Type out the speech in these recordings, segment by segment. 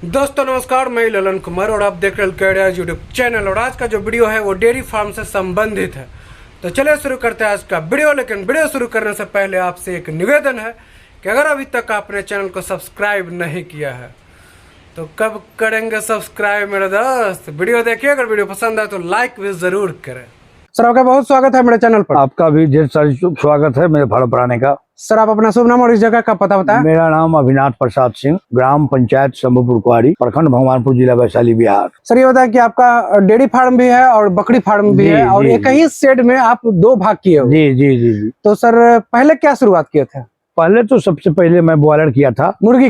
दोस्तों नमस्कार, मैं ललन कुमार और आप देख रहे हैं यूट्यूब चैनल। और आज का जो वीडियो है वो डेयरी फार्म से संबंधित है। तो चलिए शुरू करते हैं आज का वीडियो। लेकिन वीडियो शुरू करने से पहले आपसे एक निवेदन है कि अगर अभी तक आपने चैनल को सब्सक्राइब नहीं किया है तो कब करेंगे सब्सक्राइब मेरे दोस्त। वीडियो देखिए, अगर वीडियो पसंद आए तो लाइक भी जरूर करें। सर आपका बहुत स्वागत है मेरे चैनल पर। आपका भी ढेर सारी स्वागत है मेरे फार्म पर आने का। सर आप अपना शुभ नाम और इस जगह का पता बताएं। मेरा नाम अभिनाथ प्रसाद सिंह, ग्राम पंचायत शंभुपुर कुआरी, प्रखंड भगवानपुर, जिला वैशाली, बिहार। सर ये बताएं कि आपका डेयरी फार्म भी है और बकरी फार्म भी है और एक ही शेड में आप दो भाग किए हो। जी जी जी जी। तो सर पहले क्या शुरुआत किए थे? पहले तो सबसे पहले मैं बॉयलर किया था, मुर्गी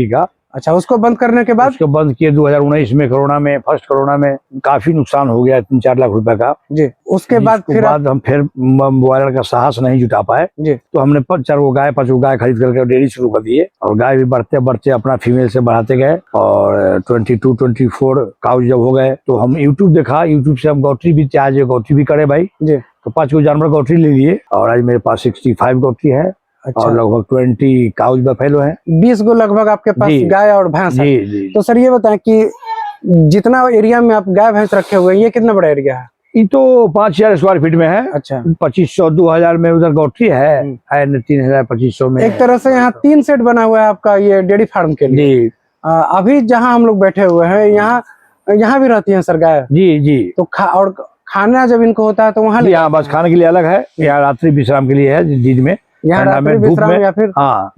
का। अच्छा, उसको बंद करने के बाद उसको बंद किए 2019 में, फर्स्ट कोरोना में काफी नुकसान हो गया, 3-4 लाख रुपए का जी। उसके बाद हम फिर बॉयलर का साहस नहीं जुटा पाए जी। तो हमने 4 गो गाय खरीद करके डेयरी शुरू कर दिए और गाय भी बढ़ते बढ़ते अपना फीमेल से बढ़ाते गए और 22-24 काउ जब हो गए तो हम यूट्यूब देखा। यूट्यूब से हम गौट्री भी आज गौट्री भी करे भाई जी। तो 5 गो जानवर गौट्री ले लिए और आज मेरे पास 65 गौट्री है। अच्छा। और लगभग 20 काउज बफेलो हैं, 20 गो लगभग आपके पास गाय और भैंस है। जी जी। तो सर ये बताएं कि जितना एरिया में आप गाय भैंस रखे हुए हैं ये कितना बड़ा एरिया है? ये तो 5000 स्क्वायर फीट में है। अच्छा। 2500-2000 में उधर गौट्री है 3000-2500 में। एक तरह से यहाँ 3 सेट बना हुआ है आपका ये डेयरी फार्म के लिए जी। अभी जहाँ हम लोग बैठे हुए हैं यहाँ भी रहती है सर गाय? जी जी। तो और खाना जब इनको होता है तो वहाँ यहाँ बस खाने के लिए अलग है, यहाँ रात्रि विश्राम के लिए है दिन में, यहाँ रात्रि विश्राम या फिर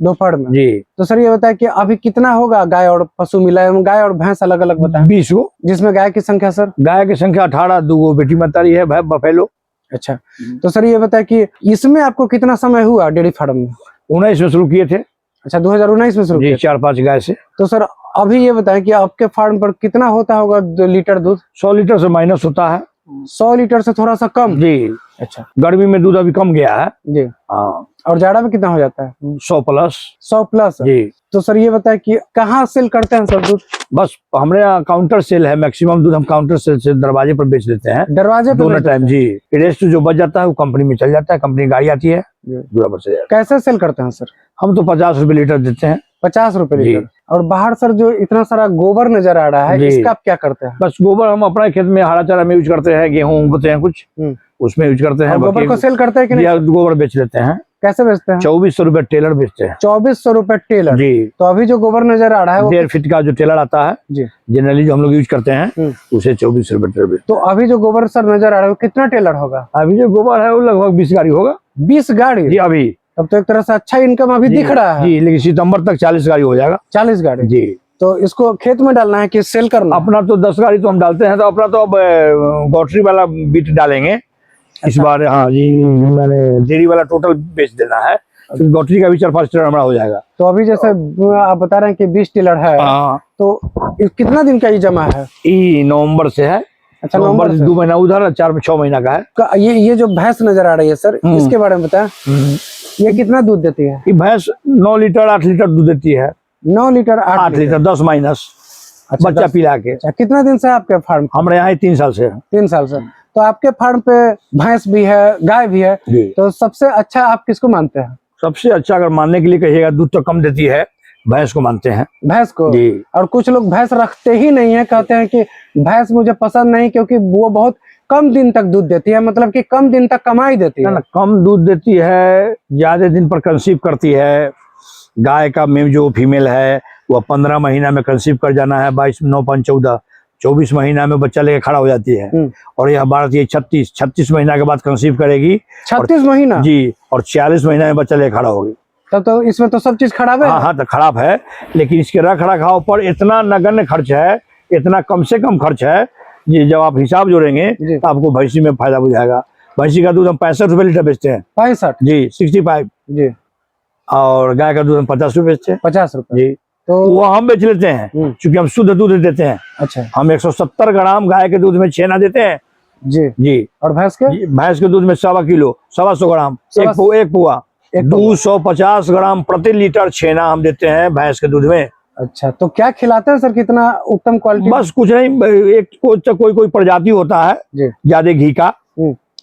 दोपहर में जी। तो सर ये बताए कि अभी कितना होगा गाय और पशु मिला, गाय और भैंस अलग अलग बताएं। 20 गो। जिसमें गाय की संख्या सर? गाय की संख्या 18, 2 गो बेटी मतारी है, बफेलो। अच्छा, तो सर ये बताए कि इसमें आपको कितना समय हुआ डेयरी फार्म में? 19 में शुरू किए थे। अच्छा, 2019 में शुरू किए? 4-5 गाय से। तो सर अभी ये बताए कि आपके फार्म पर कितना होता होगा लीटर दूध? 100 लीटर से माइनस होता है। 100 लीटर से थोड़ा सा कम जी। अच्छा, गर्मी में दूध अभी कम गया है जी। हाँ। और जाड़ा में कितना हो जाता है? 100 प्लस जी। तो सर ये बताए कि कहाँ सेल करते हैं सर दूध? बस हमारे यहाँ काउंटर सेल है, मैक्सिमम दूध हम काउंटर सेल से दरवाजे पर बेच देते हैं। दरवाजे पर दोनों टाइम जी। रेस्ट जो बच जाता है वो कंपनी में चल जाता है, कंपनी गाड़ी आती है बराबर से। कैसे सेल करते हैं सर? हम तो 50 रुपए लीटर देते हैं। 50 रुपए लीटर। और बाहर सर जो इतना सारा गोबर नजर आ रहा है इसका आप क्या करते हैं? बस गोबर हम अपने खेत में हरा चारा में यूज करते हैं, गेहूँ उगते हैं कुछ उसमें यूज करते हैं। गोबर को सेल करते हैं कि नहीं? गोबर बेच लेते हैं। कैसे बेचते हैं? 2400 रुपए टेलर बेचते हैं। 2400 रुपए टेलर जी। तो अभी जो गोबर नजर आ रहा है 1.5 फीट का जो टेलर आता है जी, जनरली जो हम लोग यूज करते हैं उसे 2400 रुपए टेलर बेचते हैं। तो अभी जो गोबर सर नजर आ रहा है वो कितना टेलर होगा? अभी जो गोबर है वो लगभग 20 गाड़ी होगा। 20 गाड़ी जी अभी? तब तो एक तरह से अच्छा इनकम अभी दिख रहा है जी। लेकिन सितंबर तक 40 गाड़ी हो जाएगा। 40 गाड़ी जी। तो इसको खेत में डालना है कि सेल करना? अपना तो 10 गाड़ी तो हम डालते हैं, तो अपना तो अब गौट्री वाला बीट डालेंगे इस बार। हाँ जी, मैंने डेयरी वाला टोटल बेच देना है, तो गौट्री का भी 4-5 टेलर हमारा हो जाएगा। तो अभी जैसे आप बता रहे हैं कि 20 टेलर है तो कितना दिन का ये जमा है? नवंबर से है। अच्छा, नवंबर 2 महीना उधर, 4-6 महीना का है। ये जो भैंस नजर आ रही है सर इसके बारे में बताएं। ये कितना दूध देती है? ये भैंस 9 लीटर 8 लीटर दूध देती है। 9 लीटर 8 लीटर 10 माइनस। अच्छा, बच्चा पिला के। अच्छा, कितना दिन से आपके फार्म? हमारे यहाँ 3 साल से। 3 साल से। तो आपके फार्म पे भैंस भी है, गाय भी है, तो सबसे अच्छा आप किसको मानते हैं? सबसे अच्छा अगर मानने के लिए कहिएगा, दूध तो कम देती है, भैंस को मानते हैं। भैंस को जी। और कुछ लोग भैंस रखते ही नहीं है, कहते हैं कि भैंस मुझे पसंद नहीं क्योंकि वो बहुत कम दिन तक दूध देती है, मतलब कि कम दिन तक कमाई देती है। ना, कम दूध देती है, ज्यादा दिन पर कंसीव करती है। गाय का में जो फीमेल है वह 15 महीना में कंसीव कर जाना है, 22 9 5 14 24 महीना में बच्चा लेके खड़ा हो जाती है। और यह भारत ये 36 महीना के बाद कंसीव करेगी। 36 महीना जी। और 40 महीना में बच्चा लेके खड़ा होगी। तब तो इसमें तो सब चीज खराब है। हाँ, तो खराब है, लेकिन इसके रख रखाव पर इतना नगण्य खर्च है, इतना कम से कम खर्च है। ये जब आप हिसाब जोड़ेंगे तो आपको भैंसी में फायदा बुझाएगा। भैंसी का दूध हम 65 रुपए लीटर बेचते हैं। 65 जी। 65 जी। और गाय का दूध हम 50 रुपए बेचते हैं। 50 रुपए जी। तो वो हम बेच लेते हैं क्योंकि हम शुद्ध दूध देते हैं। अच्छा, हम 170 ग्राम गाय के दूध में छेना देते हैं जी जी। और भैंस के दूध में 1.25 किलो 125 ग्राम एक पुआ 250 ग्राम प्रति लीटर छेना हम देते हैं भैंस के दूध में। अच्छा, तो क्या खिलाते हैं सर? कितना उत्तम क्वालिटी? बस कुछ नहीं, एक कोई प्रजाति होता है ज्यादा घी का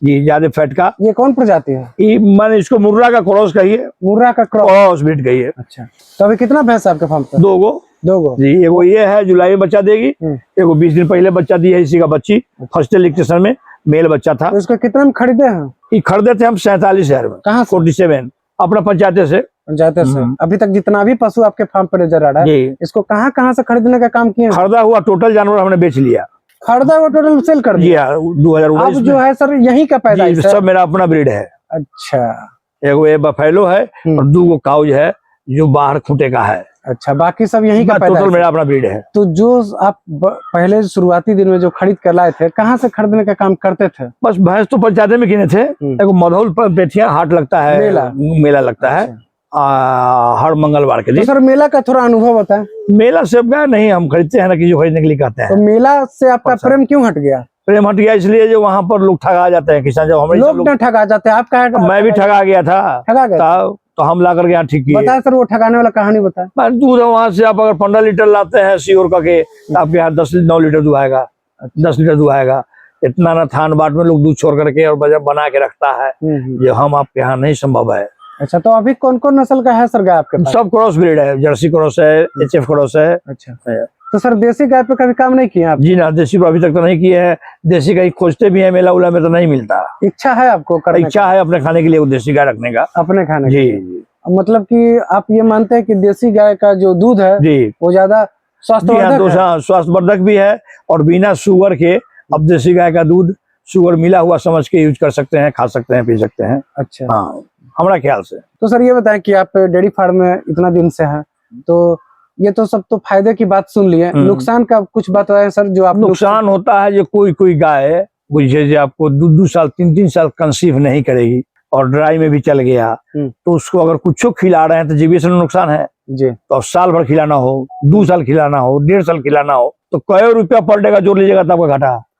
जी, ज्यादा फैट का। ये कौन प्रजाति है? ये मैंने इसको मुर्रा का क्रॉस कहिए। मुर्रा का क्रॉस ब्रीड कहिए। अच्छा, तो अभी कितना भैंस आपके फार्म पे? 2 गो। 2 गो जी। एगो ये है जुलाई में बच्चा देगी, एगो 20 दिन पहले बच्चा दी है, इसी का बच्ची फर्स्ट इलेक्ट्रेशन में मेल बच्चा था। तो इसको कितने में खरीदे हैं? ये खरीदे थे हम 47,000 में। कहाँ से? 47 अपना पंचायत से। पंचायत से। अभी तक जितना भी पशु आपके फार्म पर नजर आ रहा है, इसको कहाँ से खरीदने का काम किए? खरीदा हुआ टोटल जानवर हमने बेच लिया। खरीदा हुआ टोटल सेल कर दिया? 2019 अब जो है सर यही का पैदाइश है? सब मेरा अपना ब्रीड है। अच्छा। एगो ये बफेलो है और 2 गो काउज है जो बाहर खूंटे का है। अच्छा, बाकी सब यही का पैदाइश? टोटल मेरा अपना ब्रीड है। तो जो आप पहले शुरुआती दिन में जो खरीद कर लाए थे, कहाँ से खरीदने का काम करते थे? बस भैंस तो पंचायत में किने थे। एगो मधौल पर पेठिया हाट लगता है, मेला लगता है हर मंगलवार के दिन। तो सर मेला का थोड़ा अनुभव बताएं। मेला से गए नहीं, हम खरीदते हैं ना, किसी खरीदने के लिए कहते हैं। तो मेला से आपका प्रेम क्यों हट गया? प्रेम हट गया इसलिए जो वहाँ पर लोग ठगा जाते हैं, किसान। जब हम लोग ठगा जाते हैं, आप कहा? मैं भी ठगा गया था। ठगा गया तो हम ला करके यहाँ ठीक किए। सर वो ठगाने वाला कहानी बताए। दूध वहाँ से आप अगर 15 लीटर लाते हैं श्योर करके, तो आपके यहाँ 9 लीटर दूध आएगा, 10 लीटर दूध आएगा। इतना ना थान बाट में लोग दूध छोड़ करके और बना के रखता है, जो हम आपके यहाँ नहीं संभव है। अच्छा, तो अभी कौन कौन नस्ल का है सर गाय आपके पास? सब क्रॉस ब्रीड है, जर्सी क्रॉस है, HF क्रॉस है। अच्छा, तो सर देसी गाय पे कभी काम नहीं किया आप? जी ना, देसी पर अभी तक तो नहीं किए हैं। देसी गाय खोजते भी है, मेला उला में तो नहीं मिलता। इच्छा है आपको करने? इच्छा है अपने खाने के लिए देसी गाय रखने का। अपने खाने जी। मतलब कि आप ये मानते हैं कि देसी गाय का जो दूध है जी वो ज्यादा स्वास्थ्यवर्धक भी है, और बिना शुगर के अब देसी गाय का दूध शुगर मिला हुआ समझ के यूज कर सकते हैं, खा सकते हैं, पी सकते हैं। अच्छा, हाँ, हमारा ख्याल से। तो सर ये बताएं कि आप डेयरी फार्म में इतना दिन से हैं, तो ये तो सब तो फायदे की बात सुन लिए, नुकसान का कुछ बात है सर जो आप? नुकसान होता है जो कोई गाय बुझे आपको 2 साल 3 साल कंसीव नहीं करेगी और ड्राई में भी चल गया, तो उसको अगर कुछ खिला रहे हैं तो जीवित नुकसान है जी। तो अब साल भर खिलाना हो, 2 साल खिलाना हो, 1.5 साल खिलाना हो, तो कई रुपया पर डे का जोड़ लीजिएगा तब का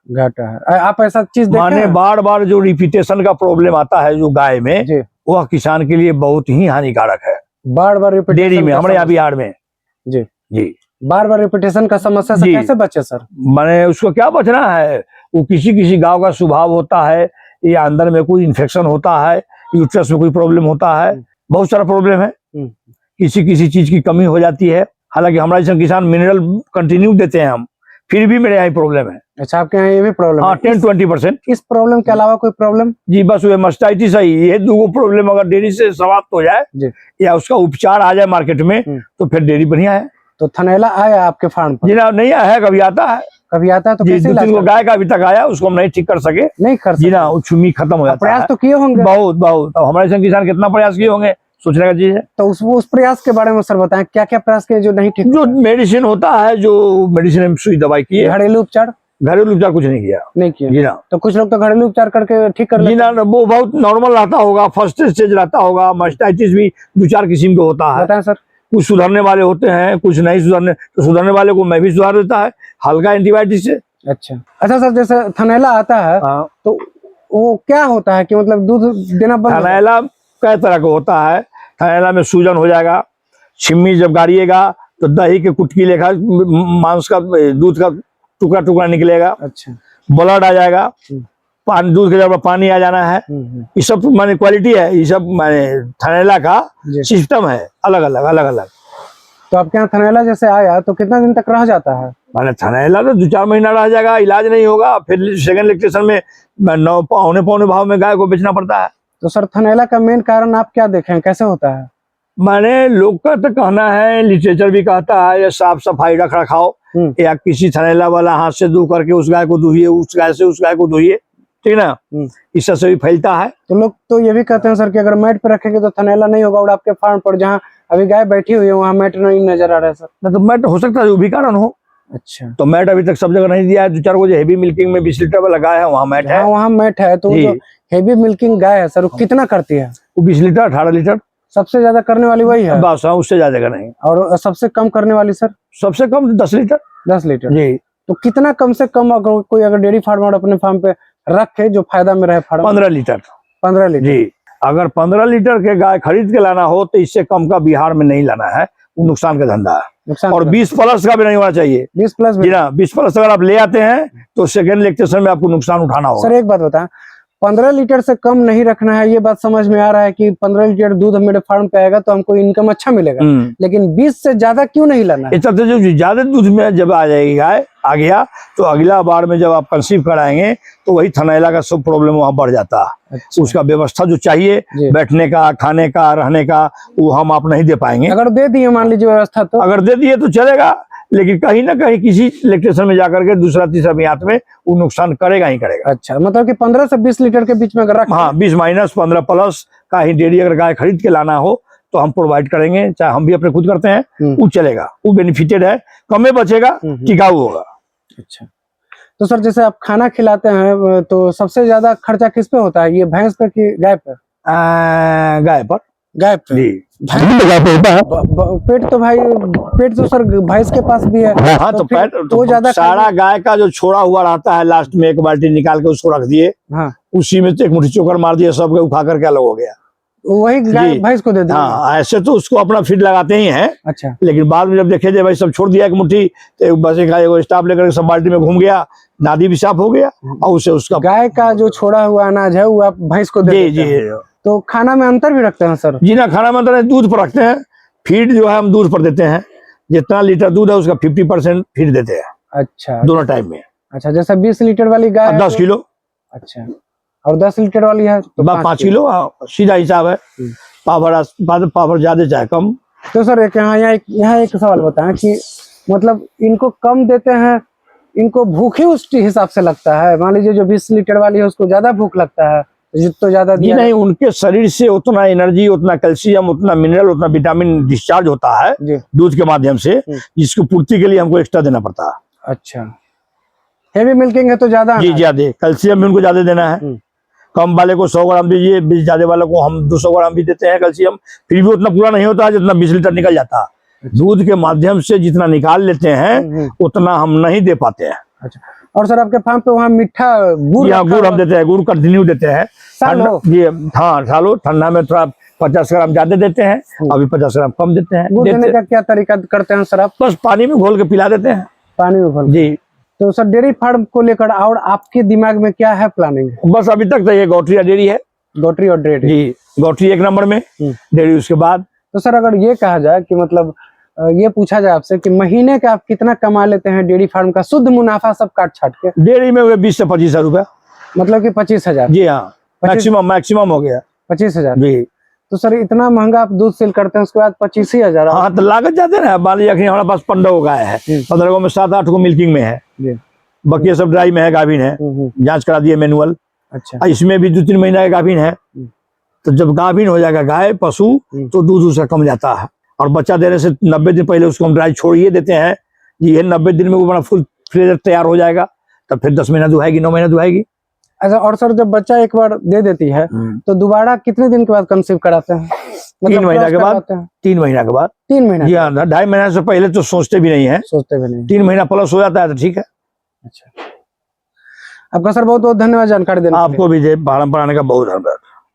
घाटा है। आप ऐसा चीज माने बार जो रिपीटेशन का प्रॉब्लम आता है जो गाय में, वह किसान के लिए बहुत ही हानिकारक है। बार डेयरी में, हमारे यहाँ बिहार में जी जी बार रिपीटेशन का समस्या से कैसे बचे सर? माने उसको क्या बचना है, वो किसी गांव का स्वभाव होता है, या अंदर में कोई इन्फेक्शन होता है, यूट्रस में कोई प्रॉब्लम होता है, बहुत सारा प्रॉब्लम है। किसी चीज की कमी हो जाती है। हालांकि हमारे जैसे किसान मिनरल कंटिन्यू देते हैं हम, फिर भी मेरे यहाँ प्रॉब्लम है। अच्छा, आपके यहाँ ये भी प्रॉब्लम? हाँ, 10-20%। इस प्रॉब्लम के अलावा कोई प्रॉब्लम? जी बस वो मास्टाइटिस है, ये 2 प्रॉब्लम अगर डेयरी से समाप्त हो जाए या उसका उपचार आ जाए मार्केट में, तो फिर डेयरी बढ़िया है। तो थनैला आया आपके फार्म पर? जी ना, नहीं आया है, कभी आता है। कभी आता है तो कैसे? 2-3 गाय का अभी तक आया, उसको हम नहीं ठीक कर सके। नहीं कर सके? जी ना, उछुमी खत्म हो जाता है। प्रयास तो किए होंगे? बहुत। तो हमारे संग किसान कितना प्रयास किए होंगे, सोचने का चीज है। तो उस प्रयास के बारे में सर बताएं, क्या क्या प्रयास किए जो नहीं ठीक? जो मेडिसिन होता है, जो मेडिसिन सुई दवाई की, घरेलू उपचार? घरेलू उपचार कुछ नहीं किया जी ना। तो कुछ लोग तो घरेलू उपचार करके ठीक कर लेते हैं। वो बहुत नॉर्मल रहता होगा, फर्स्ट स्टेज रहता होगा। मास्टाइटिस भी 2-4 किस्म का होता है। बताएं सर। कुछ सुधरने वाले होते हैं, कुछ नहीं सुधरने, तो सुधरने वाले को मैं भी सुधार देता है हल्का एंटीबायोटिक से। अच्छा सर, जैसे थनैला आता है तो वो क्या होता है कि मतलब दूध देना बंद? थनैला कई तरह का होता है। थनैला में सूजन हो जाएगा, छिम्मी जब गाड़िएगा तो दही के कुटकी लेखा मांस का, दूध का टुकड़ा निकलेगा। अच्छा, ब्लड आ जाएगा, पानी, दूध के जब पानी आ जाना है। ये सब माने क्वालिटी है, ये सब माने थनैला का सिस्टम है, अलग अलग। तो आपके यहाँ थनैला जैसे आया तो कितना दिन तक रह जाता है? माने थनैला तो 2-4 महीना रह जाएगा, इलाज नहीं होगा, फिर सेकंड इलेक्ट्रेशन में 9 पौने भाव में गाय को बेचना पड़ता है। तो सर थनैला का मेन कारण आप क्या देखें, कैसे होता है? माने लोग का तो कहना है, लिटरेचर भी कहता है, साफ सफाई रख रखाव, या किसी थनैला वाला हाथ से धो करके उस गाय को धोइए, उस गाय से उस गाय को धोइए, ठीक ना, इससे से भी फैलता है। तो लोग तो ये भी कहते हैं सर कि अगर मैट पे रखेंगे तो थनैला नहीं होगा, और आपके फार्म पर जहाँ अभी गाय बैठी हुई है वहाँ मैट नहीं नजर आ रहा है सर? ना, तो मैट हो सकता है वो भी कारण हो। अच्छा, तो मैट अभी तक सब जगह नहीं दिया है। 2-4 को जो हेवी मिल्किंग में 20 लीटर वाला गाय है, वहाँ मैट है। वहाँ मैट है। तो जो हेवी मिल्किंग गाय है सर, वो कितना करती है? वो 20 लीटर 18 लीटर सबसे ज्यादा करने वाली वही है बस। हाँ, उससे ज्यादा नहीं। और सबसे कम करने वाली सर? सबसे कम 10 लीटर। 10 लीटर जी। तो कितना कम से कम अगर कोई डेयरी फार्मर अपने फार्म पे रखे जो फायदा में रहे फार्म? 15 लीटर। 15 लीटर जी। अगर 15 लीटर के गाय खरीद के लाना हो तो इससे कम का बिहार में नहीं लाना है, वो नुकसान का धंधा है। और 20+ का भी नहीं होना चाहिए। 20+ जी ना, 20+ अगर आप ले आते हैं तो सेकंड इलेक्ट्रेशन में आपको नुकसान उठाना होगा। सर एक बात बताएं, 15 लीटर से कम नहीं रखना है, ये बात समझ में आ रहा है कि 15 लीटर दूध मेरे फार्म पे आएगा तो हमको इनकम अच्छा मिलेगा, लेकिन 20 से ज्यादा क्यों नहीं लाना है? इतना जो ज्यादा दूध में जब आ जाएगी गाय आ गया तो अगला बार में जब आप कंसीव कराएंगे तो वही थनैला का सब प्रॉब्लम वहां बढ़ जाता है। अच्छा। उसका व्यवस्था जो चाहिए बैठने का, खाने का, रहने का, वो हम आप नहीं दे पाएंगे। अगर दे दिए मान लीजिए व्यवस्था, तो अगर दे दिए तो चलेगा, लेकिन कहीं ना कहीं किसी इलेक्ट्रिशियन में जाकर के दूसरा तीसरा ब्यात में वो नुकसान करेगा ही करेगा। अच्छा, मतलब कि 15 से 20 लीटर के बीच में अगर रखें, हाँ 20 माइनस 15 प्लस का ही डेयरी अगर गाय खरीद के लाना हो तो हम प्रोवाइड करेंगे, चाहे हम भी अपने खुद करते हैं, वो चलेगा, वो बेनिफिटेड है, कम बचेगा, टिकाऊ होगा। अच्छा, तो सर जैसे आप खाना खिलाते हैं तो सबसे ज्यादा खर्चा किस पे होता है, ये भैंस पे कि गाय पे? गाय पर। गाय पे जी। पेट तो भाई, पेट तो सर भैंस के पास भी है। हाँ तो पेट तो ज्यादा सारा गाय का जो छोड़ा हुआ रहता है, लास्ट में एक बाल्टी निकाल के उसको रख दिए, हाँ, उसी में तो एक मुट्ठी चोकर मार दिया, सब उठा करके अलग हो गया, वही गाय भैंस को दे दिया। हाँ ऐसे तो उसको अपना फीड लगाते ही हैं। अच्छा, लेकिन बाद में जब देखे जाए भाई सब छोड़ दिया एक मुट्ठी, तो बस एक स्टाफ लेकर सब बाल्टी में घूम गया, नादी भी साफ हो गया, और उसे उसका गाय का जो छोड़ा हुआ अनाज है वो आप भैंस को दे देते हैं। तो खाना में अंतर भी रखते हैं सर? जी ना, खाना में अंतर दूध पर रखते हैं, फीड जो है हम दूध पर देते हैं, जितना लीटर दूध है उसका 50% फीड देते हैं। अच्छा, दोनों टाइम में। अच्छा, जैसे 20 लीटर वाली गाय 10 किलो। अच्छा, और 10 लीटर वाली है तो 5 किलो, सीधा हिसाब है, पावर ज्यादा चाहे कम। तो सर यहाँ एक सवाल बताएं कि मतलब इनको कम देते हैं, इनको भूख ही उस हिसाब से लगता है? मान लीजिए जो 20 लीटर वाली है उसको ज्यादा भूख लगता है, जितना ज्यादा दिया नहीं, उनके शरीर से उतना एनर्जी, उतना कैल्शियम, उतना मिनरल, उतना विटामिन डिस्चार्ज होता है दूध के माध्यम से, जिसको पूर्ति के लिए हमको एक्स्ट्रा देना पड़ता है। अच्छा, हेवी मिल्किंग है तो ज्यादा? जी ज्यादा, कैल्शियम भी उनको ज्यादा देना है। कम वाले को 100 ग्राम दीजिए, 20 ज्यादा वाले को हम 200 ग्राम भी देते हैं कैल्शियम, फिर भी उतना पूरा नहीं होता है जितना 20 लीटर निकल जाता है। दूध के माध्यम से जितना निकाल लेते हैं उतना हम नहीं दे पाते हैं। अच्छा, और सर आपके फार्म पे वहाँ मीठा गुड़ हम देते हैं, गुड़ कंटिन्यू देते हैं जी। हाँ सालो, ठंडा में थोड़ा 50 ग्राम ज्यादा देते हैं, अभी 50 ग्राम कम देते हैं। गुड़ देने का क्या तरीका करते हैं सर आप? बस पानी में घोल के पिला देते हैं। पानी में घोल? जी। तो सर डेयरी फार्म को लेकर और आपके दिमाग में क्या है प्लानिंग? बस अभी तक तो ये गौटरी डेयरी है। गौटरी और डेयरी? जी, गौटरी 1 नंबर में, डेयरी उसके बाद। तो सर अगर ये कहा जाए कि मतलब ये पूछा जाए आपसे कि महीने का आप कितना कमा लेते हैं डेयरी फार्म का शुद्ध मुनाफा सब काट छाट के? डेयरी में 20 से 25 हजार रुपया। मतलब कि 25,000? जी हाँ, मैक्सिमम हो गया 25,000 जी। तो सर इतना महंगा आप दूध सेल करते हैं, उसके बाद 25,000? हाँ तो लागत जाते ना, मान लीजिए हमारे पास 15 गाय है, 15 में 7-8 को मिल्किंग में है, बाकी सब ड्राई में है, गाभिन है, जांच करा दिए मैनुअल। अच्छा, इसमें भी 2-3 महीना का गाभिन है। तो जब गाभिन हो जाएगा गाय पशु तो दूध उसका कम जाता है, और बच्चा देने से 90 दिन पहले उसको हम ड्राई छोड़िए देते हैं। ये 90 दिन में वो बड़ा फुल फ्लेज तैयार हो जाएगा, तब फिर 10 महीना दुहाएगी, 9 महीना दुहाएगी। अच्छा, और सर जब बच्चा एक बार दे देती है तो दोबारा कितने दिन के बाद कंसीव कराते हैं? 3 महीना के बाद। 3 महीना के बाद। 3 महीना? जी हाँ, 2.5 महीना से पहले तो सोचते भी नहीं है। सोचते भी नहीं। 3 महीना प्लस हो जाता है तो ठीक है। अच्छा, आपका सर बहुत बहुत धन्यवाद जानकारी देने के लिए। आपको भी फार्म पढ़ाने का बहुत धन्यवाद।